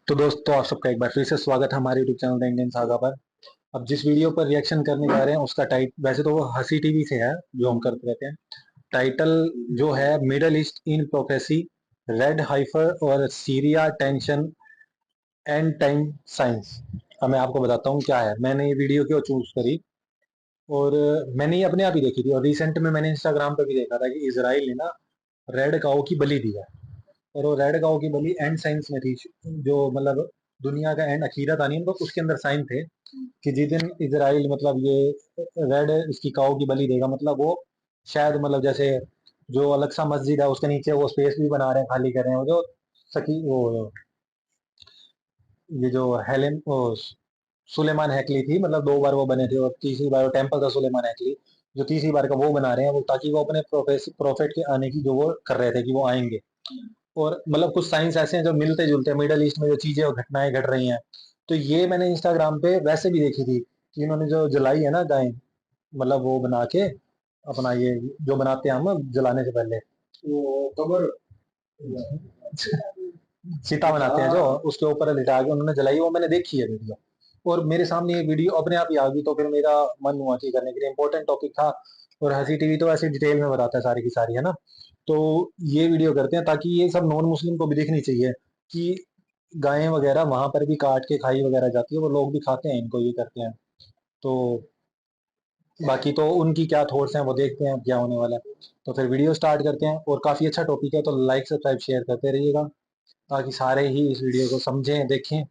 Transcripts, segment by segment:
तो दोस्तों आप सबका एक बार फिर से स्वागत है हमारे YouTube channel the Indian saga पर। अब जिस वीडियो पर रिएक्शन करने जा रहे हैं उसका वैसे तो वो हंसी टीवी से है जो हम करते रहते हैं। टाइटल जो है मिडल ईस्ट इन प्रोफेसी, रेड हाइफर और Syria tension and time science. अब मैं आपको बताता हूँ क्या है। मैंने ये वीडियो क्यों चूज करी और मैंने ये अपने आप ही देखी थी और रिसेंट में मैंने इंस्टाग्राम पे भी देखा था कि इसराइल ने ना रेड काऊ की बलि दी है। और वो रेड काऊ की बलि एंड साइंस में थी, जो मतलब दुनिया का एंड अखीरत आनी है, तो उसके अंदर साइन थे कि जिस दिन इसराइल मतलब ये रेड इसकी काऊ की बलि देगा, मतलब वो शायद मतलब जैसे जो अलक्सा मस्जिद है उसके नीचे वो स्पेस भी बना रहे हैं, खाली कर रहे हैं, वो जो सकी वो ये जो हेलेन वो सुलेमान हैकली थी, मतलब 2 बार वो बने थे और तीसरी बार वो टेम्पल था सुलेमान हैकली, जो तीसरी बार का वो बना रहे हैं वो, ताकि वो अपने प्रोफेट के आने की जो वो कर रहे थे कि वो आएंगे। और मतलब कुछ साइंस ऐसे हैं जो मिलते जुलते हैं, मिडल ईस्ट में जो चीजें और घटनाएं घट रही हैं। तो ये मैंने इंस्टाग्राम पे वैसे भी देखी थी कि इन्होंने जो जलाई है ना गाय, मतलब वो बना के अपना ये जो बनाते हैं हम जलाने से पहले वो कबर सीता बनाते हैं जो, उसके ऊपर लिटा के उन्होंने जलाई, वो मैंने देखी है वीडियो। और मेरे सामने ये वीडियो अपने आप ही आ गई, तो फिर मेरा मन हुआ कि करने के लिए, इंपॉर्टेंट टॉपिक था और हंसी टीवी तो ऐसे डिटेल में बताता है सारी की सारी, है ना। तो ये वीडियो करते हैं ताकि ये सब नॉन मुस्लिम को भी देखनी चाहिए कि गायें वगैरह वहां पर भी काट के खाई वगैरह जाती है, वो लोग भी खाते हैं इनको, ये करते हैं। तो बाकी तो उनकी क्या थॉट्स हैं वो देखते हैं क्या होने वाला है। तो फिर वीडियो स्टार्ट करते हैं और काफ़ी अच्छा टॉपिक है, तो लाइक सब्सक्राइब शेयर करते रहिएगा ताकि सारे ही इस वीडियो को समझें, देखें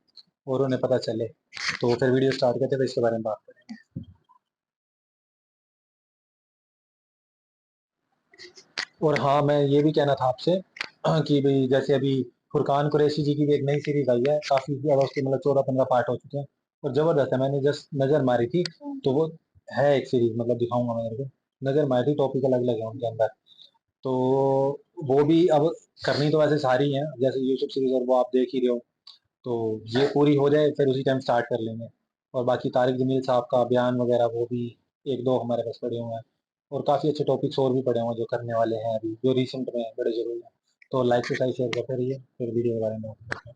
और उन्हें पता चले। तो फिर वीडियो स्टार्ट करते हैं, तो इसके बारे में बात करेंगे। और हाँ, मैं ये भी कहना था आपसे कि भाई जैसे अभी फुरकान कुरैशी जी की भी एक नई सीरीज आई है, काफ़ी ज़्यादा, उसके मतलब 14-15 पार्ट हो चुके हैं और ज़बरदस्त है। मैंने जस्ट नज़र मारी थी, तो वो है एक सीरीज, मतलब दिखाऊंगा मैं तेरे को। नज़र मारी थी, टॉपिक अलग अलग है उनके अंदर। तो वो भी अब करनी तो वैसे सारी हैं, जैसे यूट्यूब सीरीज, और वो आप देख ही रहे हो। तो ये पूरी हो जाए फिर उसी टाइम स्टार्ट कर लेंगे। और बाकी तारिक जमील साहब का बयान वगैरह वो भी एक दो हमारे पास पड़े हुए हैं, और काफ़ी अच्छे टॉपिक्स और भी पड़े हुए हैं जो करने वाले हैं अभी, जो रिसेंट में बड़े जरूरी हैं। तो लाइक से शेयर करते रहिए, फिर वीडियो के बारे में बात करते हैं।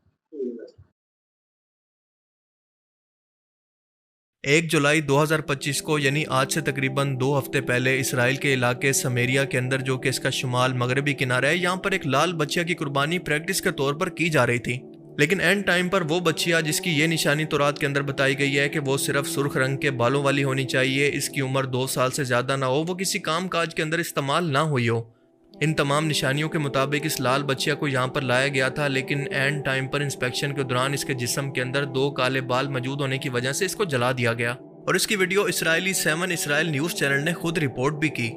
1 जुलाई 2025 को यानी आज से तकरीबन 2 हफ्ते पहले इसराइल के इलाके समेरिया के अंदर, जो कि इसका शुमाल मगरबी किनारा है, यहाँ पर एक लाल बच्चिया की कुर्बानी प्रैक्टिस के तौर पर की जा रही थी। लेकिन एंड टाइम पर वो बच्चिया जिसकी ये निशानी तौरात के अंदर बताई गई है कि वो सिर्फ सुर्ख रंग के बालों वाली होनी चाहिए, इसकी उम्र 2 साल से ज्यादा ना हो, वो किसी काम काज के अंदर इस्तेमाल ना हुई हो, इन तमाम निशानियों के मुताबिक इस लाल बच्चिया को यहाँ पर लाया गया था। लेकिन एंड टाइम पर इंस्पेक्शन के दौरान इसके जिस्म के अंदर 2 काले बाल मौजूद होने की वजह से इसको जला दिया गया और इसकी video Israeli 7 Israel news channel ने खुद रिपोर्ट भी की।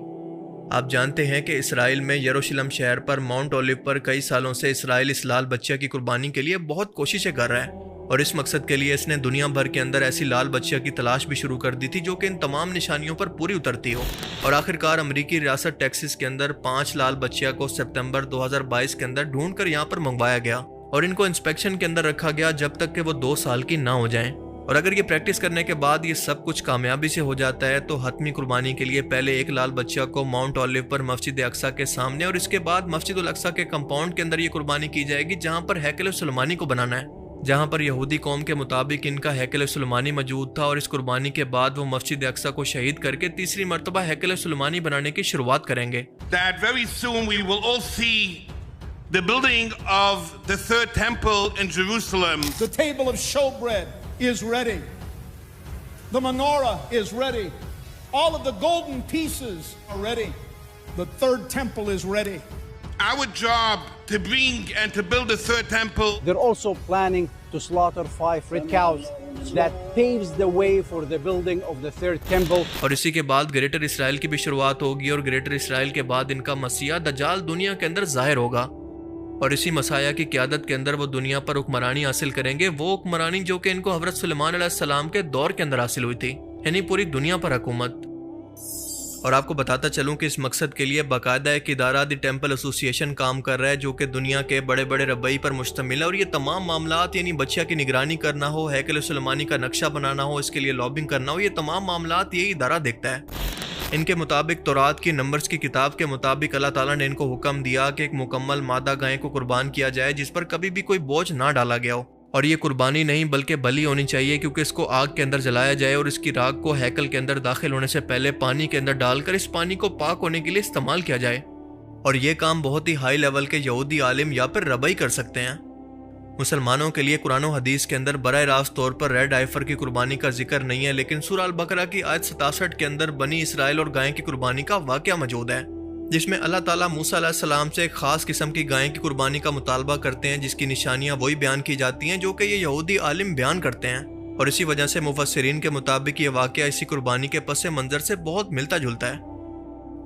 आप जानते हैं कि इसराइल में यरूशलेम शहर पर माउंट ओलिव पर कई सालों से इसराइल इस लाल बच्चिया की कुर्बानी के लिए बहुत कोशिशें कर रहा है और इस मकसद के लिए इसने दुनिया भर के अंदर ऐसी लाल बच्चिया की तलाश भी शुरू कर दी थी जो कि इन तमाम निशानियों पर पूरी उतरती हो। और आखिरकार अमेरिकी रियासत टेक्सास के अंदर 5 लाल बच्चिया को सितंबर 2022 के अंदर ढूंढकर यहाँ पर मंगवाया गया और इनको इंस्पेक्शन के अंदर रखा गया जब तक कि वो 2 साल की ना हो जाएं। और अगर ये प्रैक्टिस करने के बाद ये सब कुछ कामयाबी से हो जाता है तो हतमी कुर्बानी के लिए पहले एक लाल बच्चा को माउंट ओलिव पर मस्जिद अक्सा के सामने और इसके बाद मस्जिद उल अक्सा के कंपाउंड के अंदर ये कुर्बानी की जाएगी, जहां पर हैकल सुलेमानी को बनाना है, जहां पर यहूदी कौम के मुताबिक इनका हैकल सुलेमानी मौजूद था। और इस कुर्बानी के बाद वो मस्जिद अक्सा को शहीद करके तीसरी मरतबा हैकल सुलेमानी बनाने की शुरुआत करेंगे। That very soon we will all see the building of the third temple in Jerusalem. The table of showbread is ready. The menorah is ready. All of the golden pieces are ready. The third temple is ready. Our job to bring and to build the third temple. They're also planning to slaughter 5 red cows. That paves the way for the building of the third temple. और इसी के बाद greater Israel की भी शुरुआत होगी और greater Israel के बाद इनका मसीहा दज्जाल दुनिया के अंदर जाहिर होगा और इसी मसाया की क़यादत के अंदर वो दुनिया पर हुक्मरानी हासिल करेंगे, वो हुक्मरानी जो कि इनको हज़रत सुलेमान अलैहिस्सलाम के दौर के अंदर हासिल हुई थी, यानी पूरी दुनिया पर हुकूमत। और आपको बताता चलूं कि इस मकसद के लिए बाकायदा एक इदारा द टेम्पल एसोसिएशन काम कर रहा है जो कि दुनिया के बड़े बड़े रबई पर मुश्तमिल है और ये तमाम मामलात, यानी बच्चिया की निगरानी करना हो, हैकल सुलेमानी का नक्शा बनाना हो, इसके लिए लॉबिंग करना हो, ये तमाम मामलात ये इदारा देखता है। इनके मुताबिक तौरात की नंबर्स की किताब के मुताबिक अल्लाह ताला ने इनको हुक्म दिया कि एक मुकम्मल मादा गाय को कुर्बान किया जाए जिस पर कभी भी कोई बोझ ना डाला गया हो। और ये कुर्बानी नहीं बल्कि बलि होनी चाहिए, क्योंकि इसको आग के अंदर जलाया जाए और इसकी राख को हैकल के अंदर दाखिल होने से पहले पानी के अंदर डालकर इस पानी को पाक होने के लिए इस्तेमाल किया जाए। और ये काम बहुत ही हाई लेवल के यहूदी आलिम या फिर रबई कर सकते हैं। मुसलमानों के लिए कुरान और हदीस के अंदर बराह रास्त तौर पर रेड आइफर की कुर्बानी का जिक्र नहीं है, लेकिन सूरह अल बकरा की आयत 67 के अंदर बनी इसराइल और गाय की कुर्बानी का वाकया मौजूद है, जिसमें अल्लाह ताला मूसा अलैहिस्सलाम से एक खास किस्म की गाय की कुर्बानी का मुतालबा करते हैं, जिसकी निशानियां वही बयान की जाती हैं जो कि ये यहूदी आलिम बयान करते हैं। और इसी वजह से मुफस्सिरीन के मुताबिक ये वाकया इसी कुर्बानी के पस मंजर से बहुत मिलता जुलता है।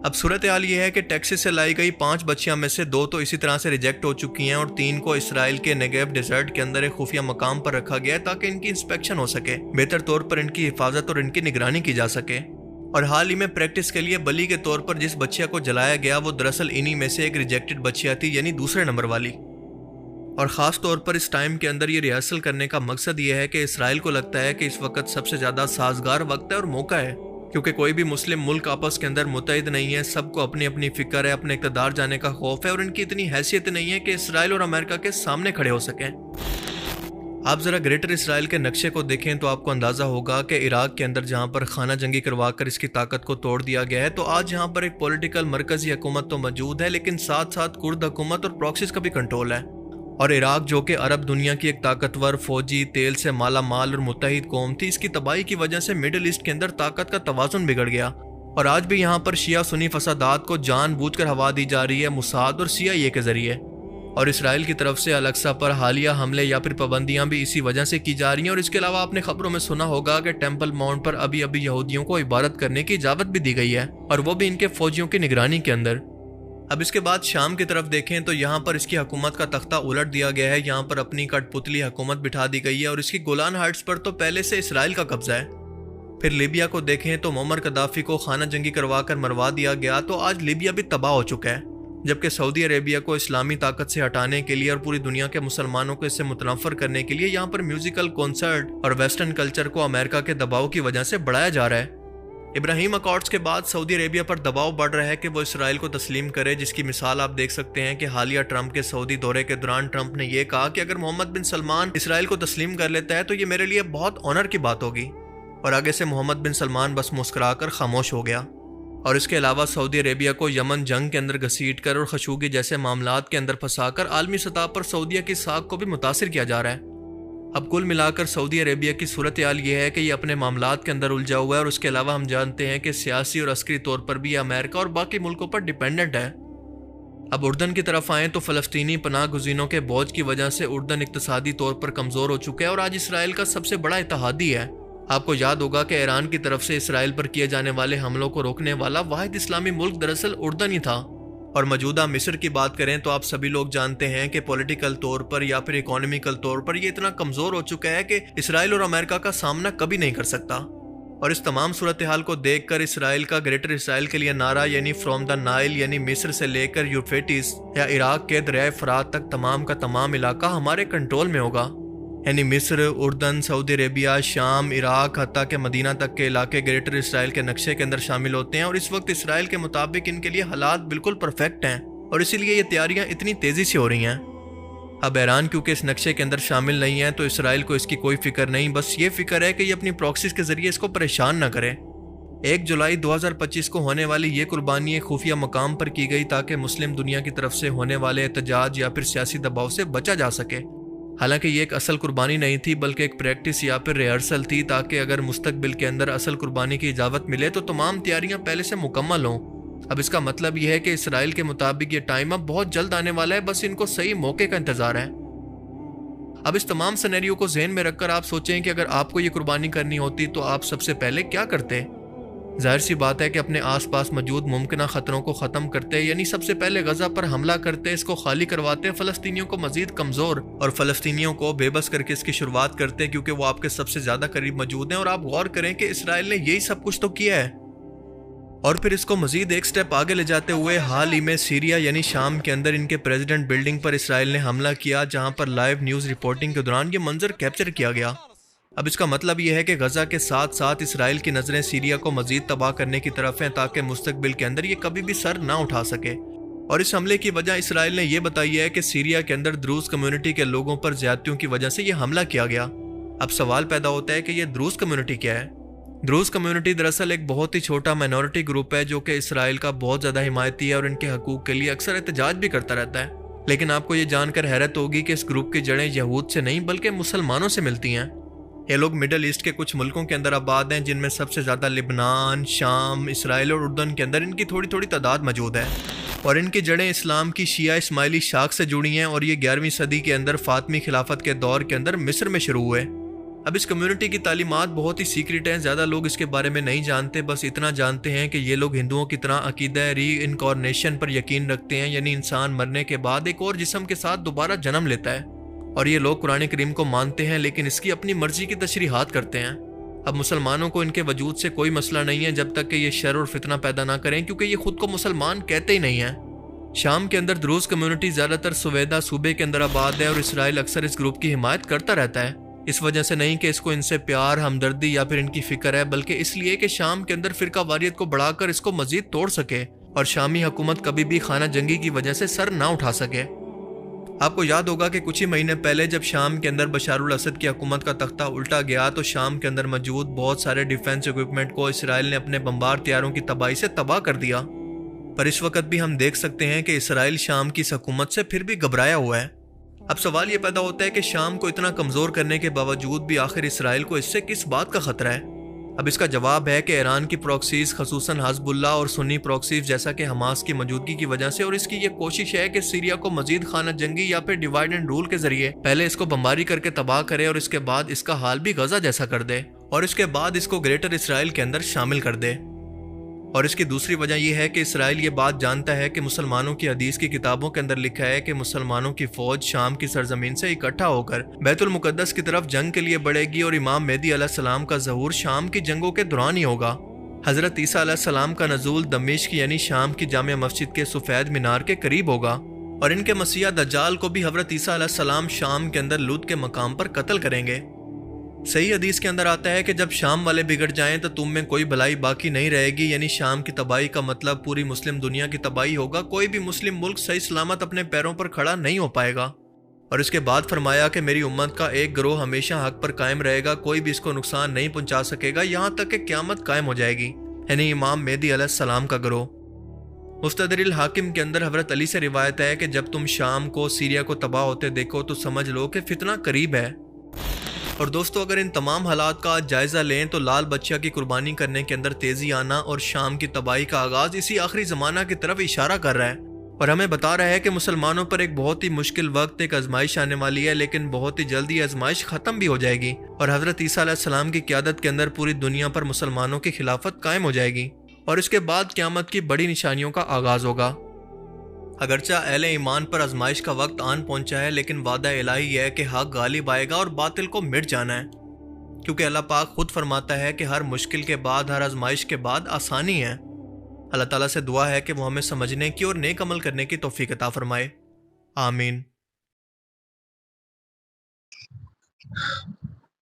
अब सूरत हाल ये है कि टेक्सास से लाई गई 5 बच्चियां में से 2 तो इसी तरह से रिजेक्ट हो चुकी हैं और 3 को इसराइल के नेगेव डेजर्ट के अंदर एक खुफिया मकाम पर रखा गया है ताकि इनकी इंस्पेक्शन हो सके, बेहतर तौर पर इनकी हिफाजत और इनकी निगरानी की जा सके। और हाल ही में प्रैक्टिस के लिए बलि के तौर पर जिस बच्चिया को जलाया गया वो दरअसल इन्हीं में से एक रिजेक्टेड बच्चिया थी, यानी दूसरे नंबर वाली। और ख़ास तौर पर इस टाइम के अंदर ये रिहर्सल करने का मकसद ये है कि इसराइल को लगता है कि इस वक्त सबसे ज़्यादा साजगार वक्त है और मौका है, क्योंकि कोई भी मुस्लिम मुल्क आपस के अंदर मुत्तहिद नहीं है, सबको अपनी अपनी फिक्र है, अपने इक़्तिदार जाने का खौफ है और इनकी इतनी हैसियत नहीं है कि इसराइल और अमेरिका के सामने खड़े हो सकें। आप ज़रा ग्रेटर इसराइल के नक्शे को देखें तो आपको अंदाज़ा होगा कि इराक के अंदर जहाँ पर खाना जंगी करवाकर इसकी ताकत को तोड़ दिया गया है, तो आज यहाँ पर एक पॉलिटिकल मरकज़ी हुकूमत तो मौजूद है, लेकिन साथ साथ कुर्द हुकूमत और प्रॉक्सीज का भी कंट्रोल है। और इराक जो कि अरब दुनिया की एक ताकतवर फौजी तेल से माला माल और मुत्तहिद कौम थी, इसकी तबाही की वजह से मिडिल ईस्ट के अंदर ताकत का तवाज़ुन बिगड़ गया और आज भी यहाँ पर शिया सुन्नी फसादात को जानबूझकर हवा दी जा रही है मुसाद और CIA के जरिए। और इसराइल की तरफ से अल-अक्सा पर हालिया हमले या फिर पाबंदियां भी इसी वजह से की जा रही हैं। और इसके अलावा आपने खबरों में सुना होगा कि टेम्पल माउंट पर अभी अभी यहूदियों को इबादत करने की इजाज़त भी दी गई है, और वो भी इनके फौजियों की निगरानी के अंदर। अब इसके बाद शाम की तरफ देखें तो यहाँ पर इसकी हुकूमत का तख्ता उलट दिया गया है, यहाँ पर अपनी कठपुतली हुकूमत बिठा दी गई है और इसकी गोलान हाइट्स पर तो पहले से इसराइल का कब्जा है। फिर लीबिया को देखें तो मुअम्मर कद्दाफी को खाना जंगी करवा कर मरवा दिया गया, तो आज लीबिया भी तबाह हो चुका है, जबकि सऊदी अरेबिया को इस्लामी ताकत से हटाने के लिए और पूरी दुनिया के मुसलमानों को इससे मुतनफ़र करने के लिए यहाँ पर म्यूजिकल कॉन्सर्ट और वेस्टर्न कल्चर को अमेरिका के दबाव की वजह से बढ़ाया जा रहा है। इब्राहिम अकॉर्ड्स के बाद सऊदी अरेबिया पर दबाव बढ़ रहा है कि वो इसराइल को तस्लीम करे, जिसकी मिसाल आप देख सकते हैं कि हालिया ट्रंप के सऊदी दौरे के दौरान ट्रंप ने यह कहा कि अगर मोहम्मद बिन सलमान इसराइल को तस्लीम कर लेता है तो ये मेरे लिए बहुत ऑनर की बात होगी। और आगे से मोहम्मद बिन सलमान बस मुस्कुराकर खामोश हो गया। और इसके अलावा सऊदी अरेबिया को यमन जंग के अंदर घसीट कर और खशोगी जैसे मामलात के अंदर फंसाकर आलमी सतह पर सऊदीया की साख को भी मुतासिर किया जा रहा है। अब कुल मिलाकर सऊदी अरेबिया की सूरत हाल ये है कि ये अपने मामलात के अंदर उलझा हुआ है और उसके अलावा हम जानते हैं कि सियासी और अस्करी तौर पर भी अमेरिका और बाकी मुल्कों पर डिपेंडेंट है। अब उर्दन की तरफ आएँ तो फ़लस्तीनी पनाह गुज़ीनों के बोझ की वजह से उर्दन इक्तसादी तौर पर कमज़ोर हो चुका है और आज इसराइल का सबसे बड़ा इत्तेहादी है। आपको याद होगा कि ईरान की तरफ से इसराइल पर किए जाने वाले हमलों को रोकने वाला वाहिद इस्लामी मुल्क दरअसल उर्दन ही था। और मौजूदा मिस्र की बात करें तो आप सभी लोग जानते हैं कि पॉलिटिकल तौर पर या फिर इकोनॉमिकल तौर पर ये इतना कमज़ोर हो चुका है कि इसराइल और अमेरिका का सामना कभी नहीं कर सकता। और इस तमाम सूरत हाल को देखकर इसराइल का ग्रेटर इसराइल के लिए नारा यानी फ्रॉम द नाइल यानी मिस्र से लेकर यूफ्रेटिस या इराक के दरिया फरात तक तमाम का तमाम इलाका हमारे कंट्रोल में होगा, यानी मिस्र, उर्दन, सऊदी अरेबिया, शाम, इराक, हत्ता के मदीना तक के इलाके ग्रेटर इसराइल के नक्शे के अंदर शामिल होते हैं। और इस वक्त इसराइल के मुताबिक इनके लिए हालात बिल्कुल परफेक्ट हैं और इसीलिए ये तैयारियां इतनी तेज़ी से हो रही हैं। अब ईरान क्योंकि इस नक्शे के अंदर शामिल नहीं है तो इसराइल को इसकी कोई फिक्र नहीं, बस ये फिक्र है कि ये अपनी प्रॉक्सीज के जरिए इसको परेशान ना करे। 1 जुलाई 2025 को होने वाली ये कुर्बानी एक खुफिया मकाम पर की गई ताकि मुस्लिम दुनिया की तरफ से होने वाले एहतजाज या फिर सियासी दबाव से बचा जा सके। हालांकि ये एक असल कुर्बानी नहीं थी बल्कि एक प्रैक्टिस या फिर रिहर्सल थी ताकि अगर मुस्तकबिल के अंदर असल कुर्बानी की इजाज़त मिले तो तमाम तैयारियां पहले से मुकम्मल हों। अब इसका मतलब यह है कि इसराइल के मुताबिक ये टाइम अब बहुत जल्द आने वाला है, बस इनको सही मौके का इंतजार है। अब इस तमाम सिनेरियो को ज़हन में रखकर आप सोचें कि अगर आपको ये कुर्बानी करनी होती तो आप सबसे पहले क्या करते। जाहिर सी बात है कि अपने आसपास मौजूद मुमकिन ख़तरों को ख़त्म करते, यानी सबसे पहले गजा पर हमला करते, इसको खाली करवाते, फ़लस्तीनियों को मजीद कमज़ोर और फ़लस्तीनियों को बेबस करके इसकी शुरुआत करते क्योंकि वो आपके सबसे ज़्यादा करीब मौजूद हैं। और आप गौर करें कि इसराइल ने यही सब कुछ तो किया है। और फिर इसको मजीद एक स्टेप आगे ले जाते हुए हाल ही में सीरिया यानी शाम के अंदर इनके प्रेसिडेंट बिल्डिंग पर इसराइल ने हमला किया, जहाँ पर लाइव न्यूज़ रिपोर्टिंग के दौरान ये मंजर कैप्चर किया गया। अब इसका मतलब यह है कि गजा के साथ साथ इसराइल की नज़रें सीरिया को मजीद तबाह करने की तरफ हैं ताकि मुस्तकबिल के अंदर ये कभी भी सर ना उठा सके। और इस हमले की वजह इसराइल ने यह बताई है कि सीरिया के अंदर द्रूज कम्युनिटी के लोगों पर ज्यादतियों की वजह से यह हमला किया गया। अब सवाल पैदा होता है कि यह द्रूज कम्युनिटी क्या है। द्रूज कम्युनिटी दरअसल एक बहुत ही छोटा माइनॉरिटी ग्रुप है जो कि इसराइल का बहुत ज़्यादा हिमायती है और इनके हकूक़ के लिए अक्सर एहतजाज भी करता रहता है। लेकिन आपको ये जानकर हैरत होगी कि इस ग्रुप की जड़ें यहूद से नहीं बल्कि मुसलमानों से मिलती हैं। ये लोग मिडल ईस्ट के कुछ मुल्कों के अंदर आबाद हैं, जिनमें सबसे ज़्यादा लिबनान, शाम, इसराइल और उर्दन के अंदर इनकी थोड़ी थोड़ी तादाद मौजूद है। और इनकी जड़ें इस्लाम की शिया इस्माइली शाख से जुड़ी हैं और ये 11वीं सदी के अंदर फातमी खिलाफत के दौर के अंदर मिस्र में शुरू हुए। अब इस कम्युनिटी की तालीमात बहुत ही सीक्रेट हैं, ज़्यादा लोग इसके बारे में नहीं जानते। बस इतना जानते हैं कि ये लोग हिंदुओं की तरह अकीदा री इनकॉर्नेशन पर यकीन रखते हैं, यानी इंसान मरने के बाद एक और जिस्म के साथ दोबारा जन्म लेता है। और ये लोग कुरान करीम को मानते हैं लेकिन इसकी अपनी मर्जी की तशरीहात करते हैं। अब मुसलमानों को इनके वजूद से कोई मसला नहीं है जब तक कि ये शर और फितना पैदा ना करें, क्योंकि ये खुद को मुसलमान कहते ही नहीं हैं। शाम के अंदर द्रूज कम्युनिटी ज़्यादातर सुवेदा सूबे के अंदर आबाद है और इसराइल अक्सर इस ग्रुप की हिमायत करता रहता है। इस वजह से नहीं कि इसको इनसे प्यार, हमदर्दी या फिर इनकी फिक्र है, बल्कि इसलिए कि शाम के अंदर फिरका वारियत को बढ़ाकर इसको मजीद तोड़ सके और शामी हुकूमत कभी भी खाना जंगी की वजह से सर ना उठा सके। आपको याद होगा कि कुछ ही महीने पहले जब शाम के अंदर बशारुल असद की हुकूमत का तख्ता उल्टा गया तो शाम के अंदर मौजूद बहुत सारे डिफेंस इक्विपमेंट को इसराइल ने अपने बम्बार तैयारों की तबाही से तबाह कर दिया। पर इस वक्त भी हम देख सकते हैं कि इसराइल शाम की इस हुकूमत से फिर भी घबराया हुआ है। अब सवाल ये पैदा होता है कि शाम को इतना कमज़ोर करने के बावजूद भी आखिर इसराइल को इससे किस बात का खतरा है। अब इसका जवाब है कि ईरान की प्रॉक्सीज, खसूसन हज़बुल्लाह और सुन्नी प्रॉक्सीज जैसा कि हमास की मौजूदगी की वजह से, और इसकी ये कोशिश है कि सीरिया को मजीद खाना जंगी या फिर डिवाइड एंड रूल के जरिए पहले इसको बमबारी करके तबाह करे और इसके बाद इसका हाल भी गजा जैसा कर दे और इसके बाद इसको ग्रेटर इसराइल के अंदर शामिल कर दे। और इसकी दूसरी वजह यह है कि इसराइल ये बात जानता है कि मुसलमानों की हदीस की किताबों के अंदर लिखा है कि मुसलमानों की फौज शाम की सरजमीन से इकट्ठा होकर बैतुल मुकद्दस की तरफ जंग के लिए बढ़ेगी और इमाम मेहदी अलैहिस्सलाम का ज़हूर शाम की जंगों के दौरान ही होगा। हज़रत ईसा अलैहिस्सलाम का नज़ूल दमिश्क यानी शाम की जामिया मस्जिद के सफ़ेद मीनार के करीब होगा और इनके मसीहा दज्जाल को भी हज़रत ईसा अलैहिस्सलाम शाम के अंदर लूत के मकाम पर कत्ल करेंगे। सही हदीस के अंदर आता है कि जब शाम वाले बिगड़ जाएं तो तुम में कोई भलाई बाकी नहीं रहेगी, यानी शाम की तबाही का मतलब पूरी मुस्लिम दुनिया की तबाही होगा। कोई भी मुस्लिम मुल्क सही सलामत अपने पैरों पर खड़ा नहीं हो पाएगा। और इसके बाद फरमाया कि मेरी उम्मत का एक गिरोह हमेशा हक पर कायम रहेगा, कोई भी इसको नुकसान नहीं पहुंचा सकेगा यहाँ तक कि क़यामत कायम हो जाएगी, यानी इमाम मेहदी अलैहिस्सलाम का गिरोह। मुस्तदरिल हाकिम के अंदर हज़रत अली से रिवायत है कि जब तुम शाम को, सीरिया को तबाह होते देखो तो समझ लो कि फितना करीब है। और दोस्तों, अगर इन तमाम हालात का जायज़ा लें तो लाल बच्चा की कुर्बानी करने के अंदर तेज़ी आना और शाम की तबाही का आगाज़ इसी आखिरी ज़माना की तरफ इशारा कर रहा है और हमें बता रहा है कि मुसलमानों पर एक बहुत ही मुश्किल वक्त, एक आजमाइश आने वाली है, लेकिन बहुत ही जल्दी आजमाइश ख़त्म भी हो जाएगी और हज़रत ईसा अलैहिस्सलाम की क़यादत के अंदर पूरी दुनिया पर मुसलमानों की खिलाफत कायम हो जाएगी और इसके बाद क़यामत की बड़ी निशानियों का आगाज़ होगा। अगरचा अहले ईमान पर आजमाइश का वक्त आन पहुंचा है, लेकिन वादा इलाही है कि हक गालिब आएगा और बातिल को मिट जाना है, क्योंकि अल्लाह पाक खुद फरमाता है कि हर मुश्किल के बाद, हर आजमाइश के बाद आसानी है। अल्लाह ताला से दुआ है कि वो हमें समझने की और नेक अमल करने की तौफीक अता फरमाए। आमीन।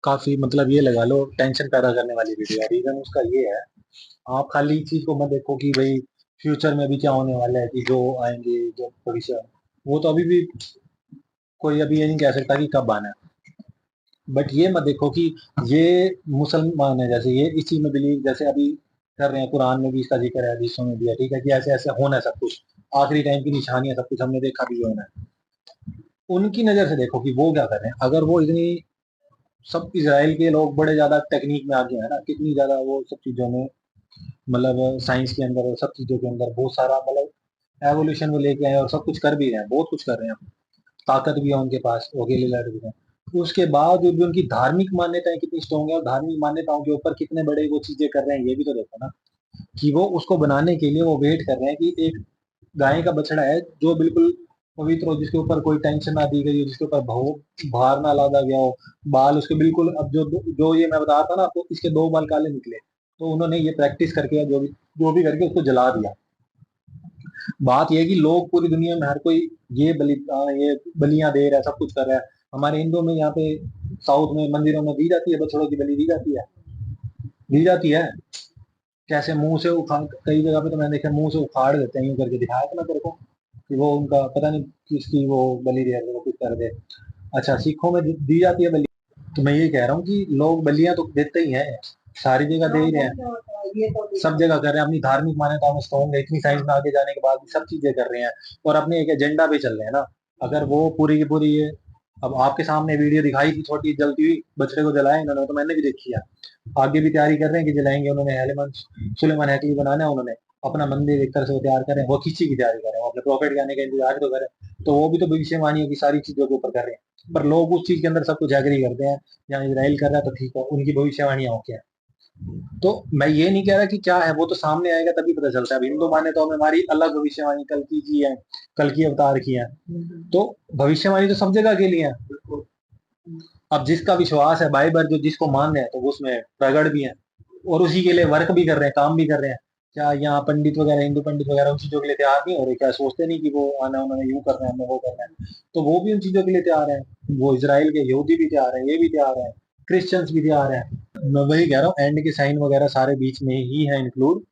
काफी मतलब ये लगा लो टेंशन पैदा करने वाली वीडियो है। रीजन उसका ये है, आप खाली इस चीज को मत देखो कि भाई फ्यूचर में भी क्या होने वाला है, कि जो आएंगे, जो भविष्य, वो तो अभी भी कोई अभी ये नहीं कह सकता कि कब आना है। बट ये मत देखो कि ये मुसलमान है, जैसे ये इस चीज में बिलीव जैसे अभी कर रहे हैं, कुरान में भी इसका जिक्र है, हदीसों में भी है, ठीक है, कि ऐसे ऐसे होना है, सब कुछ आखिरी टाइम की निशानी है, सब कुछ हमने देखा भी होना है। उनकी नजर से देखो कि वो क्या कर रहे हैं। अगर वो इतनी सब इजराइल के लोग बड़े ज्यादा टेक्निक में आगे हैं ना, कितनी ज्यादा वो सब चीजों में, मतलब साइंस के अंदर और सब चीजों के अंदर बहुत सारा मतलब एवोल्यूशन में लेके आए और सब कुछ कर भी रहे हैं, बहुत कुछ कर रहे हैं, ताकत भी है उनके पास, अकेले लड़ भी रहे हैं। उसके बाद भी उनकी धार्मिक मान्यताएं कितनी स्ट्रॉन्ग है और धार्मिक मान्यताओं के ऊपर कितने बड़े वो चीजें कर रहे हैं, ये भी तो देखो ना, कि वो उसको बनाने के लिए वो वेट कर रहे हैं कि एक गाय का बछड़ा है जो बिल्कुल पवित्र हो, जिसके ऊपर कोई टेंशन ना दी गई हो, जिसके ऊपर भार ना लादा गया हो, बाल उसके बिल्कुल, अब जो ये मैं बता रहा था ना आपको, इसके 2 बाल काले निकले, तो उन्होंने ये प्रैक्टिस करके जो भी करके उसको जला दिया। बात यह है कि लोग पूरी दुनिया में हर कोई ये बलियां दे रहा है, सब कुछ कर रहा है। हमारे हिंदुओं में यहाँ पे साउथ में मंदिरों में दी जाती है, बछड़ों की बलि दी जाती है, दी जाती है। कैसे मुंह से उखाड़, कई जगह पे तो मैंने देखा मुंह से उखाड़ देते हैं, यूं करके दिखाया था ना तेरे को, कि वो उनका पता नहीं किसकी वो बलि दे वो कुछ कर दे। अच्छा, सिखों में दी जाती है बलि। तो मैं ये कह रहा हूँ कि लोग बलियां तो देते ही हैं, सारी जगह दे ही रहे हैं, सब जगह कर रहे हैं, अपनी धार्मिक मान्यताओं में होंगे, इतनी साइंस में आगे जाने के बाद भी सब चीजें कर रहे हैं और अपने एक एजेंडा पे चल रहे हैं ना। अगर वो पूरी की पूरी ये अब आपके सामने वीडियो दिखाई थी छोटी जलती हुई बछड़े को जलाया इन्होंने, तो मैंने भी देखी है, आगे भी तैयारी कर रहे हैं कि जलाएंगे। उन्होंने सुलेमान हैकली बनाना है, उन्होंने अपना मंदिर एक तरह से वो तैयार करें, वो किसी की तैयारी करें, वो अपने प्रॉफिट के आने का इंतजार तो करें। तो वो भी तो भविष्यवाणियों की सारी चीजों के ऊपर कर रहे हैं, पर लोग उस चीज के अंदर सब कुछ एग्री करते हैं। यहाँ इसराइल कर रहा है तो ठीक है, उनकी भविष्यवाणियां हो क्या। तो मैं ये नहीं कह रहा कि क्या है, वो तो सामने आएगा तभी पता चलता है। अब हिंदू मान्यताओं में हमारी अलग भविष्यवाणी कल की है, कल की अवतार की है, तो भविष्यवाणी तो सब जगह के लिए है। अब जिसका विश्वास है बाइबल जो जिसको मान रहे हैं तो वो उसमें प्रगट भी है और उसी के लिए वर्क भी कर रहे हैं, काम भी कर रहे हैं। क्या यहाँ पंडित वगैरह, हिंदू पंडित वगैरह उन चीजों के लिए तैयार नहीं हो रहे? क्या सोचते नहीं कि वो आना उन्होंने यूं करना है, हमें वो करना है? तो वो भी उन चीजों के लिए तैयार है। वो इसराइल के यहूदी भी तैयार है, ये भी तैयार है, क्रिश्चियंस भी तैयार है। मैं वही कह रहा हूँ, एंड के साइन वगैरह सारे बीच में ही है इंक्लूड,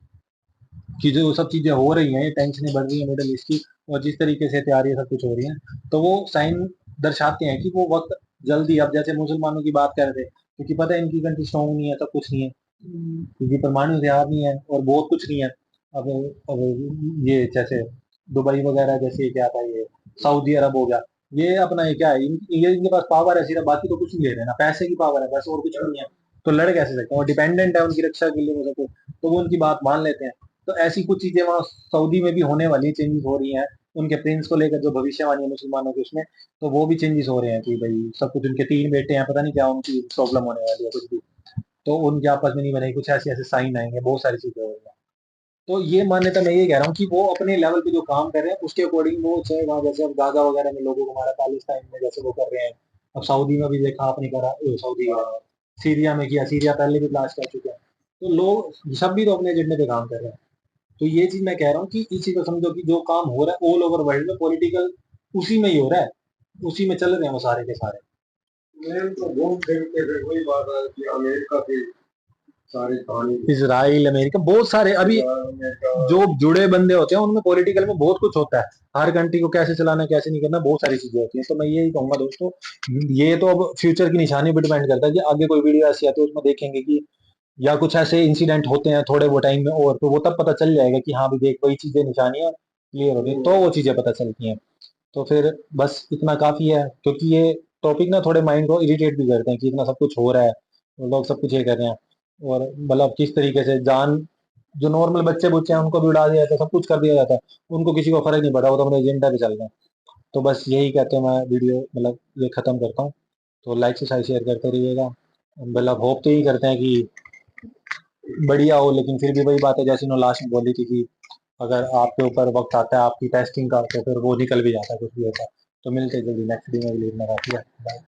कि जो सब चीजें हो रही हैं, टेंशन बढ़ रही है मिडल ईस्ट की, और जिस तरीके से तैयारी सब कुछ हो रही है, तो वो साइन दर्शाते हैं कि वो वक्त जल्दी, अब जैसे मुसलमानों की बात कर रहे थे, क्योंकि पता है इनकी कंट्री स्ट्रॉन्ग नहीं है, सब कुछ नहीं है, क्योंकि परमाणु हथियार नहीं है और बहुत कुछ नहीं है। अब ये जैसे दुबई वगैरह, जैसे क्या था ये सऊदी अरब हो गया, ये अपना ये क्या है, ये इनके पास पावर है सिर्फ, बाकी तो कुछ नहीं ले रहे ना, पैसे की पावर है बस, और कुछ नहीं है। तो लड़ कैसे सकते हैं, और डिपेंडेंट है उनकी रक्षा के लिए वो सब, तो वो उनकी बात मान लेते हैं। तो ऐसी कुछ चीजें वहाँ सऊदी में भी होने वाली चेंजेस हो रही हैं, उनके प्रिंस को लेकर जो भविष्यवाणी है मुसलमानों की उसमें, तो वो भी चेंजेस हो रहे हैं कि भाई सब कुछ, उनके 3 बेटे हैं, पता नहीं क्या उनकी प्रॉब्लम होने वाली है कुछ भी, तो उनके आपस में नहीं बनेगी, कुछ ऐसे ऐसे साइन आएंगे, बहुत सारी चीजें हो रही हैं। तो ये मान्यता मैं ये कह रहा हूँ कि वो अपने लेवल पे जो काम कर रहे हैं उसके अकॉर्डिंग वो, चाहे वहाँ जैसे अब गाजा वगैरह में लोगों को मारा, पैलेस्टाइन में जैसे वो कर रहे हैं, अब सऊदी में भी देखा आपने करा, सऊदी सीरिया में किया, सीरिया पहले भी ब्लास्ट कर चुके हैं, तो लोग सब भी तो अपने एजेंडे पे काम कर रहे हैं। तो ये चीज मैं कह रहा हूँ कि इस चीज को समझो कि जो काम हो रहा है ऑल ओवर वर्ल्ड में पॉलिटिकल उसी में ही हो रहा है, उसी में चल रहे हैं वो सारे के सारे। मेन तो घूम फिर के फिर वही बात है कि अमेरिका की सारी कहानी, इसराइल, अमेरिका, बहुत सारे अभी अमेरिका जो जुड़े बंदे होते हैं उनमें पॉलिटिकल में बहुत कुछ होता है, हर कंट्री को कैसे चलाना कैसे नहीं करना, बहुत सारी चीजें होती हैं। तो मैं यही कहूंगा दोस्तों, ये तो अब फ्यूचर की निशानी पर डिपेंड करता है कि आगे कोई वीडियो ऐसी आती है उसमें देखेंगे कि या कुछ ऐसे इंसिडेंट होते हैं थोड़े वो टाइम में, और तो वो तब पता चल जाएगा कि हाँ भी देख वही चीजें निशानियां क्लियर हो गई, तो वो चीजें पता चलती हैं। तो फिर बस इतना काफी है, क्योंकि ये टॉपिक ना थोड़े माइंड को इरिटेट भी करते हैं कि इतना सब कुछ हो रहा है और लोग सब कुछ ये कर रहे हैं, और मतलब किस तरीके से जान, जो नॉर्मल बच्चे बुच्चे हैं उनको भी उड़ा दिया जाता है, सब कुछ कर दिया जाता है, उनको किसी को फर्क नहीं पड़ा, वो तो अपने एजेंडा पे चल रहे हैं। तो बस यही कहते हैं, मैं वीडियो मतलब ये खत्म करता हूँ। तो लाइक से शेयर करते रहिएगा, मतलब होप तो यही करते हैं कि बढ़िया हो, लेकिन फिर भी वही बात है जैसे उन्होंने लास्ट में बोली थी कि अगर आपके ऊपर वक्त आता है आपकी टेस्टिंग का, तो फिर वो निकल भी जाता है, कुछ भी होता है। तो मिलते हैं जल्दी नेक्स्ट वीडियो में, बाय।